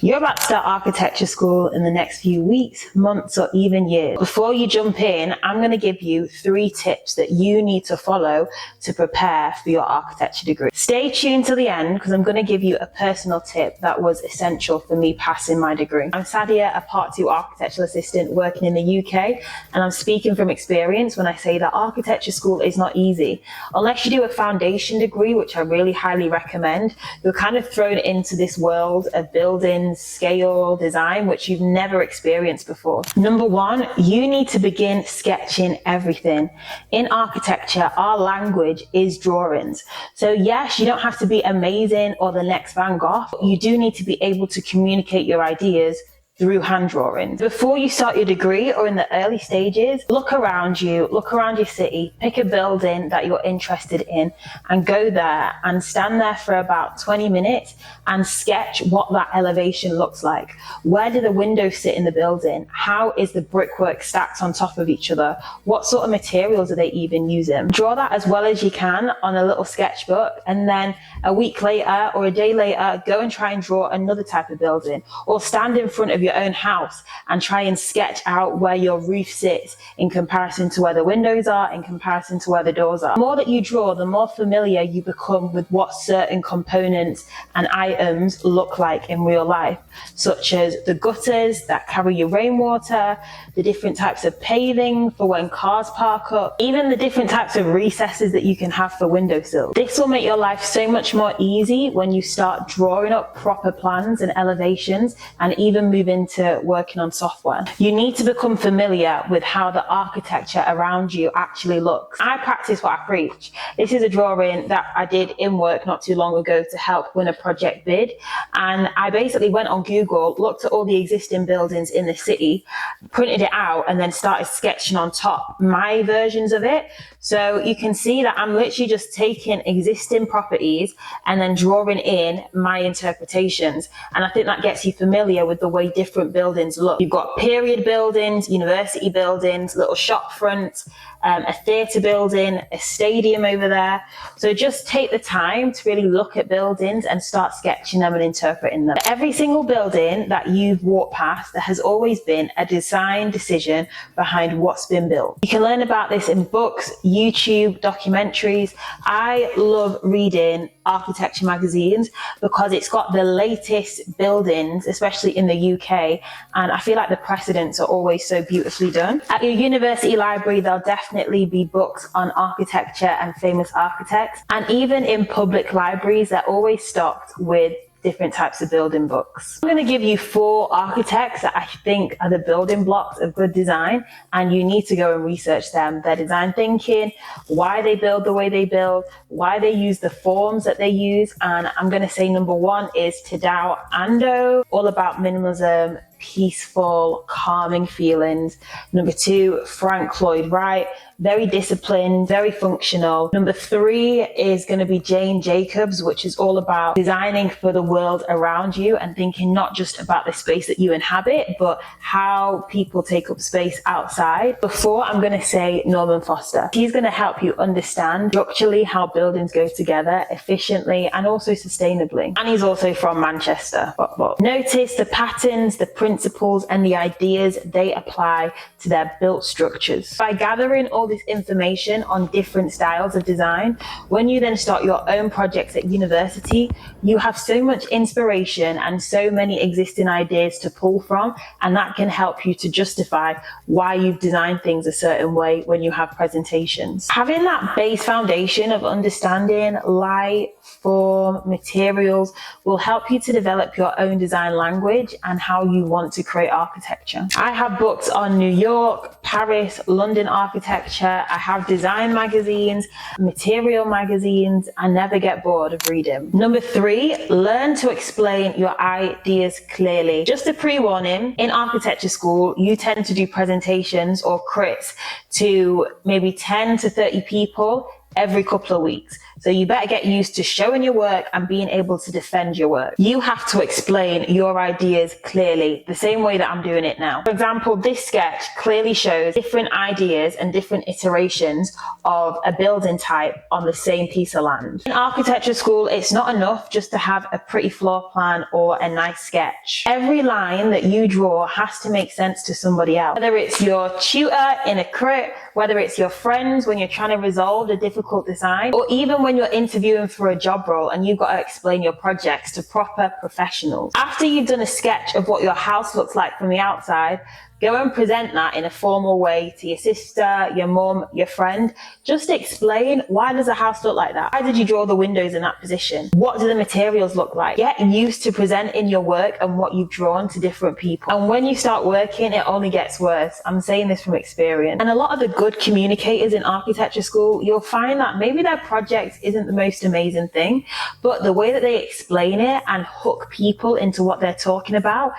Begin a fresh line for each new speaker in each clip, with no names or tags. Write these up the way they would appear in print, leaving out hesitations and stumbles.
You're about to start architecture school in the next few weeks, months, or even years. Before you jump in, I'm going to give you 3 tips that you need to follow to prepare for your architecture degree. Stay tuned till the end because I'm going to give you a personal tip that was essential for me passing my degree. I'm Sadia, a Part 2 architectural assistant working in the UK, and I'm speaking from experience when I say that architecture school is not easy. Unless you do a foundation degree, which I really highly recommend, you're kind of thrown into this world of buildings, scale, design, which you've never experienced before. Number 1, you need to begin sketching everything. In architecture, our language is drawings. So yes, you don't have to be amazing or the next Van Gogh. You do need to be able to communicate your ideas through hand drawings. Before you start your degree or in the early stages, look around you, look around your city, pick a building that you're interested in and go there and stand there for about 20 minutes and sketch what that elevation looks like. Where do the windows sit in the building? How is the brickwork stacked on top of each other? What sort of materials are they even using? Draw that as well as you can on a little sketchbook, and then a week later or a day later, go and try and draw another type of building, or stand in front of your own house and try and sketch out where your roof sits in comparison to where the windows are, in comparison to where the doors are. The more that you draw, the more familiar you become with what certain components and items look like in real life, such as the gutters that carry your rainwater, the different types of paving for when cars park up, even the different types of recesses that you can have for windowsills. This will make your life so much more easy when you start drawing up proper plans and elevations and even move into working on software. You need to become familiar with how the architecture around you actually looks. I practice what I preach. This is a drawing that I did in work not too long ago to help win a project bid, and I basically went on Google, looked at all the existing buildings in the city, printed it out, and then started sketching on top my versions of it. So you can see that I'm literally just taking existing properties and then drawing in my interpretations, and I think that gets you familiar with the way different buildings look. You've got period buildings, university buildings, little shop fronts, a theatre building, a stadium over there. So just take the time to really look at buildings and start sketching them and interpreting them. Every single building that you've walked past, there has always been a design decision behind what's been built. You can learn about this in books, YouTube, documentaries. I love reading architecture magazines because it's got the latest buildings, especially in the UK, and I feel like the precedents are always so beautifully done. At your university library, there'll definitely be books on architecture and famous architects, and even in public libraries, they're always stocked with different types of building books. I'm going to give you 4 architects that I think are the building blocks of good design, and you need to go and research them, their design thinking, why they build the way they build, why they use the forms that they use. And I'm going to say number 1 is Tadao Ando, all about minimalism, peaceful, calming feelings. Number 2, Frank Lloyd Wright, very disciplined, very functional. Number 3 is going to be Jane Jacobs, which is all about designing for the world around you and thinking not just about the space that you inhabit, but how people take up space outside. Before, I'm going to say Norman Foster. He's going to help you understand structurally how buildings go together efficiently and also sustainably. And he's also from Manchester. But notice the patterns, the principles, and the ideas they apply to their built structures. By gathering all this information on different styles of design, when you then start your own projects at university, you have so much inspiration and so many existing ideas to pull from, and that can help you to justify why you've designed things a certain way when you have presentations. Having that base foundation of understanding light, form, materials will help you to develop your own design language and how you want to create architecture. I have books on New York, Paris, London architecture. I have design magazines, material magazines. I never get bored of reading. Number 3, learn to explain your ideas clearly. Just a pre-warning, in architecture school, you tend to do presentations or crits to maybe 10 to 30 people every couple of weeks. So you better get used to showing your work and being able to defend your work. You have to explain your ideas clearly, the same way that I'm doing it now. For example, this sketch clearly shows different ideas and different iterations of a building type on the same piece of land. In architecture school, it's not enough just to have a pretty floor plan or a nice sketch. Every line that you draw has to make sense to somebody else. Whether it's your tutor in a crit, whether it's your friends when you're trying to resolve a difficult design, or even when you're interviewing for a job role and you've got to explain your projects to proper professionals. After you've done a sketch of what your house looks like from the outside, go and present that in a formal way to your sister, your mum, your friend. Just explain, why does a house look like that? Why did you draw the windows in that position? What do the materials look like? Get used to presenting your work and what you've drawn to different people. And when you start working, it only gets worse. I'm saying this from experience. And a lot of the good communicators in architecture school, you'll find that maybe their project isn't the most amazing thing, but the way that they explain it and hook people into what they're talking about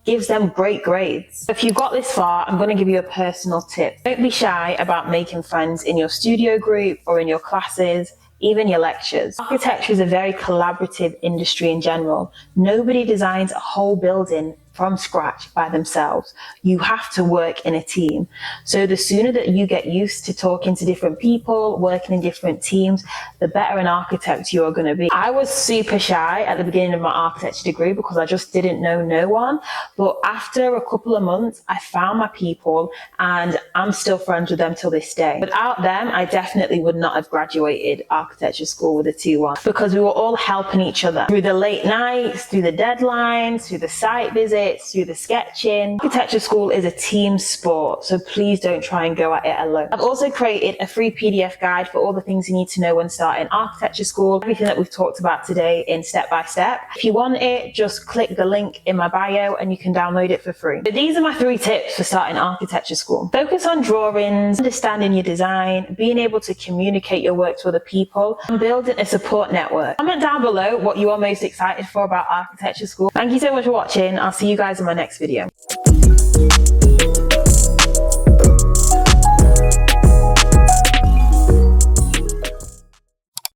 gives them great grades. If you got this far, I'm going to give you a personal tip. Don't be shy about making friends in your studio group or in your classes, even your lectures. Architecture is a very collaborative industry in general. Nobody designs a whole building from scratch by themselves. You have to work in a team. So the sooner that you get used to talking to different people, working in different teams, the better an architect you're going to be. I was super shy at the beginning of my architecture degree because I just didn't know no one. But after a couple of months, I found my people and I'm still friends with them till this day. Without them, I definitely would not have graduated architecture school with a 2-1 because we were all helping each other through the late nights, through the deadlines, through the site visits, through the sketching. Architecture school is a team sport, so please don't try and go at it alone. I've also created a free PDF guide for all the things you need to know when starting architecture school, everything that we've talked about today in step by step. If you want it, just click the link in my bio and you can download it for free. But these are my 3 tips for starting architecture school. Focus on drawings, understanding your design, being able to communicate your work to other people, and building a support network. Comment down below what you are most excited for about architecture school. Thank you so much for watching. I'll see you guys in my next video.